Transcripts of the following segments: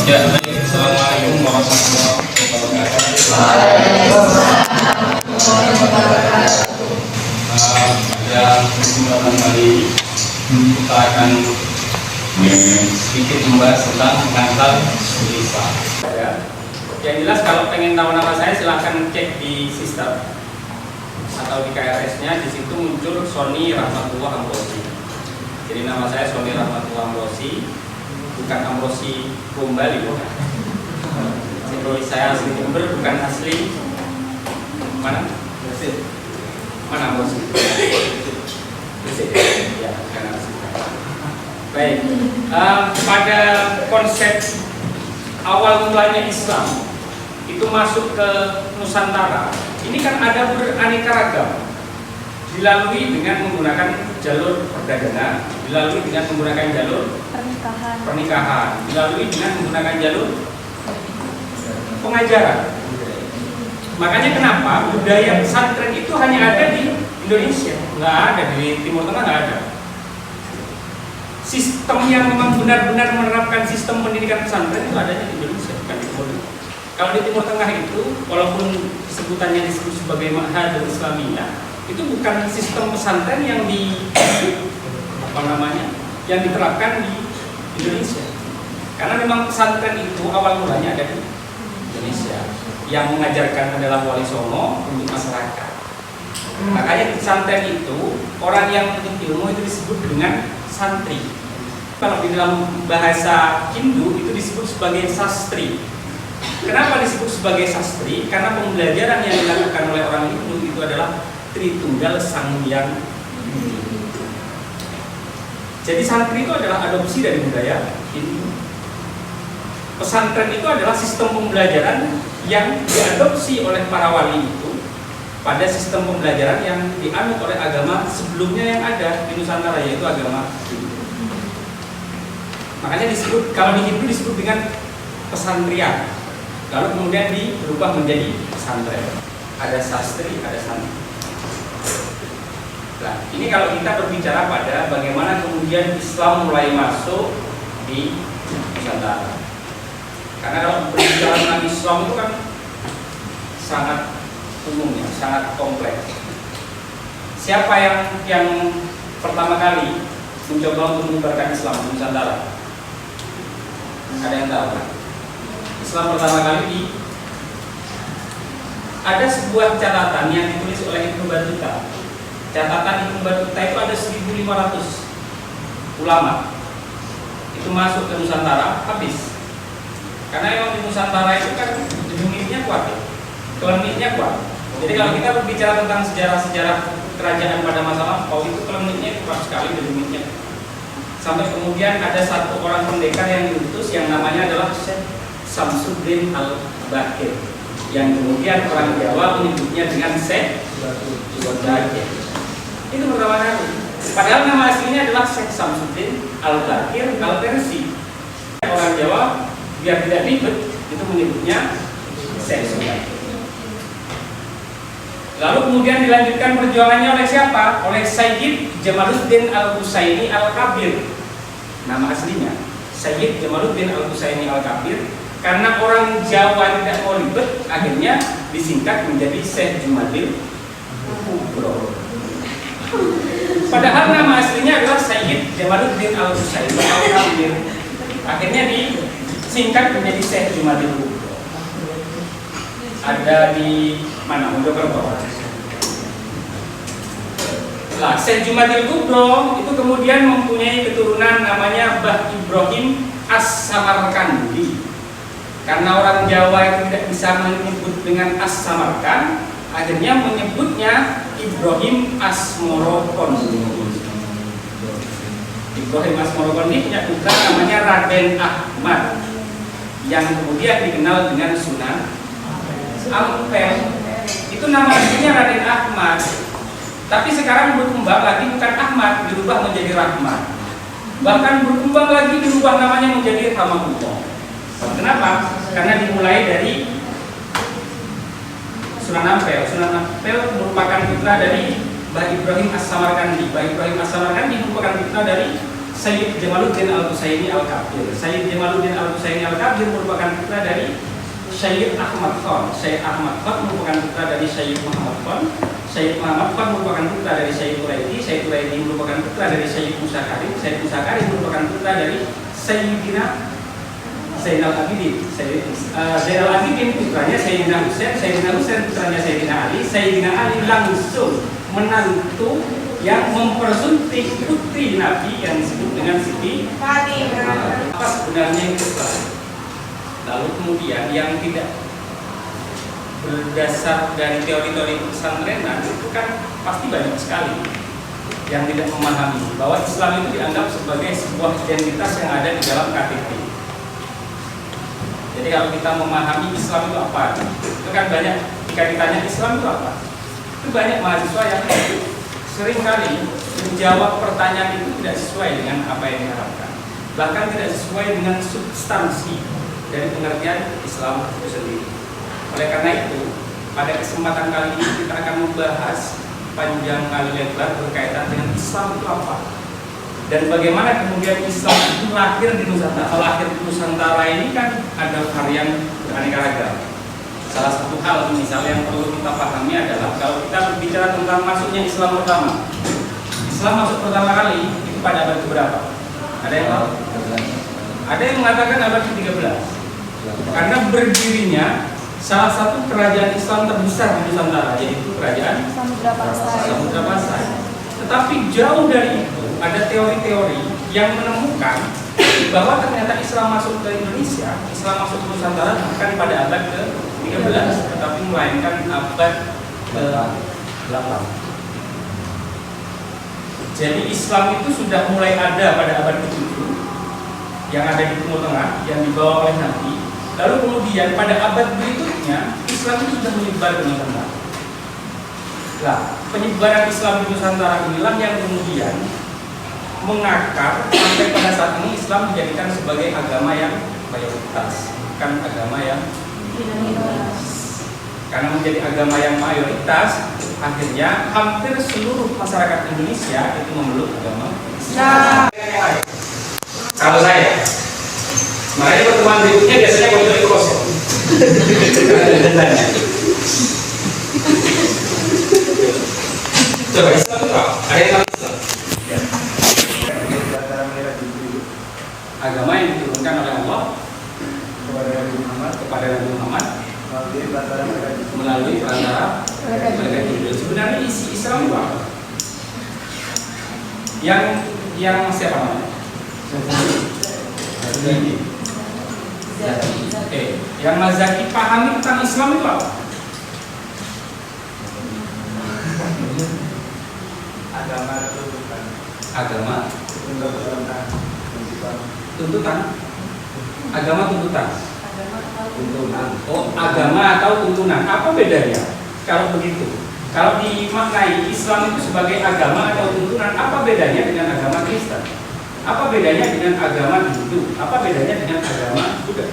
Ya, baik. Assalamualaikum warahmatullahi wabarakatuh. Pada kesempatan kali ini kita akan sedikit membahas tentang pengantar Sulisa. Ya. Yang jelas kalau pengen tahu nama saya silahkan cek di sistem atau di KRS-nya. Di situ muncul Sony Rahmatullah Ambrosi. Jadi nama saya Sony Rahmatullah Ambrosi, bukan Ambrosi Gombali, bukan. Saya asli Jember, bukan asli mana? Mana Ambrosi? Ya, bukan asli. Baik, pada konsep awal mulanya Islam itu masuk ke Nusantara, ini kan ada beraneka ragam, dilalui dengan menggunakan jalur perdagangan, dilalui dengan menggunakan jalur pernikahan, dilalui dengan menggunakan jalur pengajaran. Makanya kenapa budaya pesantren itu hanya ada di Indonesia, nggak ada di Timur Tengah, nggak ada. Sistem yang memang benar-benar menerapkan sistem pendidikan pesantren itu adanya di Indonesia, bukan di Timur Tengah. Kalau di Timur Tengah itu, walaupun sebutannya disebut sebagai Ma'hadul Islamiyah, itu bukan sistem pesantren yang yang diterapkan di Indonesia. Karena memang pesantren itu awal mulanya ada di Indonesia. Yang mengajarkan adalah Wali Songo untuk masyarakat. Makanya di pesantren itu orang yang menuntut ilmu itu disebut dengan santri. Kalau di dalam bahasa Hindu itu disebut sebagai sastri. Kenapa disebut sebagai sastri? Karena pembelajaran yang dilakukan oleh orang Hindu itu adalah Tritunggal Sanghyang. Jadi santri itu adalah adopsi dari budaya Hindu. Pesantren itu adalah sistem pembelajaran yang diadopsi oleh para wali itu pada sistem pembelajaran yang dianut oleh agama sebelumnya yang ada di Nusantara, yaitu agama Hindu. Makanya disebut, kalau di Hindu disebut dengan pesantrian, lalu kemudian berubah menjadi pesantren. Ada sastri, ada santri. Nah, ini kalau kita berbicara pada bagaimana kemudian Islam mulai masuk di Nusantara. Karena kalau berbicara tentang Islam itu kan sangat umum ya, sangat kompleks. Siapa yang pertama kali mencoba untuk menyebarkan Islam di Nusantara? Ada yang tahu? Islam pertama kali ada sebuah catatan yang ditulis oleh Ibnu Battuta. Catatan Ibnu Battuta itu ada 1.500 ulama itu masuk ke Nusantara habis. Karena memang di Nusantara itu kan hegemoniknya kuat ya, kliniknya kuat. Jadi kalau kita berbicara tentang sejarah-sejarah kerajaan pada masa lampau itu kliniknya kuat sekali, hegemoniknya. Sampai kemudian ada satu orang pendekar yang diutus yang namanya adalah Syekh Samsuddin Al-Bakir, yang kemudian orang Jawa menyebutnya dengan Syekh Bakir. Itu pertama kali. Padahal nama aslinya adalah Syekh Samsuddin Al-Bakir Al-Persi. Orang Jawa biar tidak ribet itu menyebutnya Syekh Bakir. Lalu kemudian dilanjutkan perjuangannya oleh siapa? Oleh Sayyid Jamaluddin Al-Husaini Al-Kabir. Nama aslinya Sayyid Jamaluddin Al-Husaini Al-Kabir. Karena orang Jawa tidak mau ribet, akhirnya disingkat menjadi Syekh Jumadil Kubro. Padahal nama aslinya adalah Sayyid Jamaluddin Al-Husaini Al-Kabir. Akhirnya disingkat menjadi Syekh Jumadil Kubro. Ada di mana? Mojokerto. Nah, Syekh Jumadil Kubro itu kemudian mempunyai keturunan namanya Mbah Ibrahim As-Samarkandi. Karena orang Jawa itu tidak bisa menyebut dengan As-Samarkand, akhirnya menyebutnya Ibrahim Asmorokondi. Ibrahim Asmorokondi punya putra namanya Raden Ahmad, yang kemudian dikenal dengan Sunan Ampel. Itu nama aslinya Raden Ahmad. Tapi sekarang berkembang lagi, bukan Ahmad, dirubah menjadi Rahmat. Bahkan berkembang lagi, dirubah namanya menjadi Rahmatullah. Kenapa? Karena dimulai dari Sunan Ampel. Sunan Ampel merupakan putra dari Mbah Ibrahim As-Samarkandi. Mbah Ibrahim As-Samarkandi merupakan putra dari Sayyid Jamaluddin Al-Husaini Al-Kabir. Sayyid Jamaluddin Al-Husaini Al-Kabir merupakan putra dari Sayyid Ahmad Khan. Sayyid Ahmad Khan merupakan putra dari Sayyid Muhammad Khan. Sayyid Muhammad Khan merupakan putra dari Sayyid Quraidi. Sayyid Quraidi merupakan putra dari Sayyid Musa Karim. Sayyid Musa Karim merupakan putra dari Sayyidina Zainal Abidin. Zainal Abidin putranya Sayyidina Husain. Sayyidina Husain putranya Sayyidina Ali. Sayyidina Ali langsung menantu yang mempersunting putri Nabi yang disebut dengan Siti Fatimah. Apa sebenarnya Islam? Lalu kemudian yang tidak berdasar dari teori-teori pesantrenan itu kan pasti banyak sekali yang tidak memahami bahwa Islam itu dianggap sebagai sebuah identitas yang ada di dalam KTP. Jadi kalau kita memahami Islam itu apa, itu kan banyak jika ditanya Islam itu apa, itu banyak mahasiswa yang seringkali menjawab pertanyaan itu tidak sesuai dengan apa yang diharapkan, bahkan tidak sesuai dengan substansi dari pengertian Islam itu sendiri. Oleh karena itu, pada kesempatan kali ini kita akan membahas panjang kali lebar berkaitan dengan Islam itu apa dan bagaimana kemudian Islam itu lahir di Nusantara. Lahir di Nusantara ini kan ada varian beraneka ragam. Salah satu hal misalnya yang perlu kita pahami adalah kalau kita berbicara tentang masuknya Islam pertama. Islam masuk pertama kali itu pada abad keberapa? Ada yang tahu? Ada yang mengatakan abad ke-13. Karena berdirinya salah satu kerajaan Islam terbesar di Nusantara, yaitu kerajaan Samudra Pasai. Tetapi jauh dari itu ada teori-teori yang menemukan bahwa ternyata Islam masuk ke Indonesia, Islam masuk ke Nusantara bukan pada abad ke-13, tetapi melainkan abad ke-8. Jadi Islam itu sudah mulai ada pada abad ke-7 yang ada di Timur Tengah, yang dibawa oleh Nabi. Lalu kemudian pada abad berikutnya Islam itu sudah menyebar ke Nusantara. Nah, penyebaran Islam di Nusantara inilah yang kemudian mengakar sampai pada saat ini Islam dijadikan sebagai agama yang mayoritas, bukan agama yang minoritas. Karena menjadi agama yang mayoritas, akhirnya hampir seluruh masyarakat Indonesia itu memeluk agama Islam. Kalau saya, makanya pertemuan berikutnya biasanya kalau itu kosong. Coba Islam itu apa? Ada yang tahu Islam? Agama yang diturunkan oleh Allah kepada Nabi Muhammad melalui perantara malaikat Jibril. Sebenarnya isi Islam itu apa? Yang siapa namanya? Oke, yang Mas Zaki pahami tentang Islam itu apa? Agama tuntutan. Agama tuntutan. Agama tuntutan. Tuntunan. Oh, agama atau tuntunan. Apa bedanya? Kalau begitu, kalau dimaknai Islam itu sebagai agama atau tuntunan, apa bedanya dengan agama Kristen? Apa bedanya dengan agama Hindu? Apa bedanya dengan agama Buddha?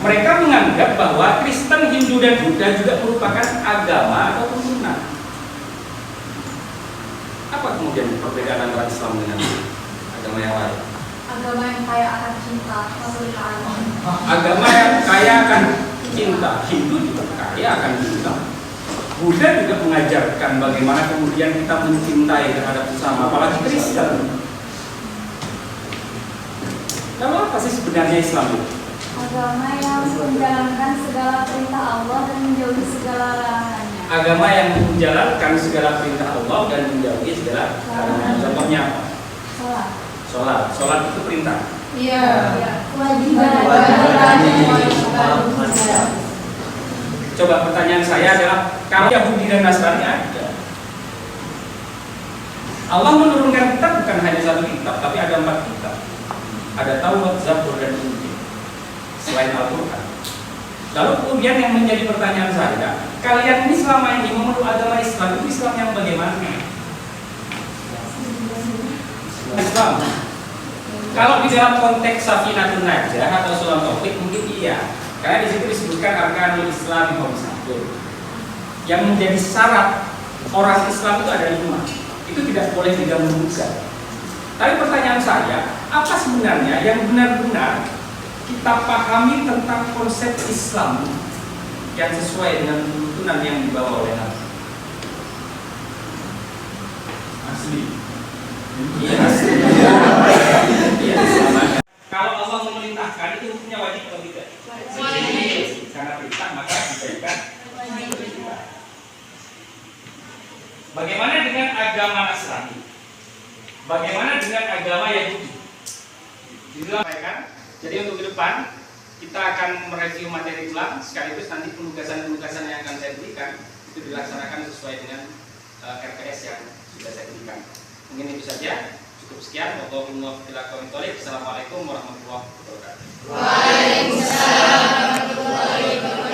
Mereka menganggap bahwa Kristen, Hindu, dan Buddha juga merupakan agama atau tuntunan. Apa kemudian perbedaan antara Islam dengan agama yang lain? Agama yang kaya akan cinta, kesulitan. Agama yang kaya akan cinta, Hindu juga kaya akan cinta. Buddha juga mengajarkan bagaimana kemudian kita mencintai terhadap sesama, apalagi Kristen. Lalu apa sih sebenarnya Islam itu? Agama yang menjalankan segala perintah Allah dan menjauhi segala larangannya. Agama yang menjalankan segala perintah Allah dan menjauhi segala larangannya. Contohnya apa? Sholat. Sholat itu perintah. Iya. Kewajiban. Coba pertanyaan saya adalah, kalau Yahudi dan Nasrani ada, Allah menurunkan kitab bukan hanya satu kitab, tapi ada 4 kitab. Ada Taurat, Zabur, dan Injil selain Al-Quran. Lalu kemudian yang menjadi pertanyaan saya, kalian ini selama ini memeluk agama Islam, itu Islam yang bagaimana? Islam. Kalau di dalam konteks Safinatun Najah atau Sulam Taufik mungkin iya, karena di situ disebutkan arkanul Islam yang menjadi syarat orang Islam itu ada 5. Itu tidak boleh diganggu-gugat. Tapi pertanyaan saya, apa sebenarnya yang benar-benar kita pahami tentang konsep Islam yang sesuai dengan tuntunan yang dibawa oleh Nabi? Asli. Iya, asli. Iya, Islam. Kalau Allah memerintahkan itu hukumnya wajib atau tidak? Wajib. Karena perintah maka diberikan. Bagaimana dengan agama Nasrani? Bagaimana dengan agama Yahudi? Disampaikan. Jadi untuk ke depan kita akan mereview materi ulang, sekaligus nanti penugasan-penugasan yang akan saya berikan itu dilaksanakan sesuai dengan RPS yang sudah saya berikan. Mungkin itu saja. Cukup sekian. Wassalamualaikum warahmatullahi wabarakatuh. Waalaikumsalam warahmatullahi wabarakatuh.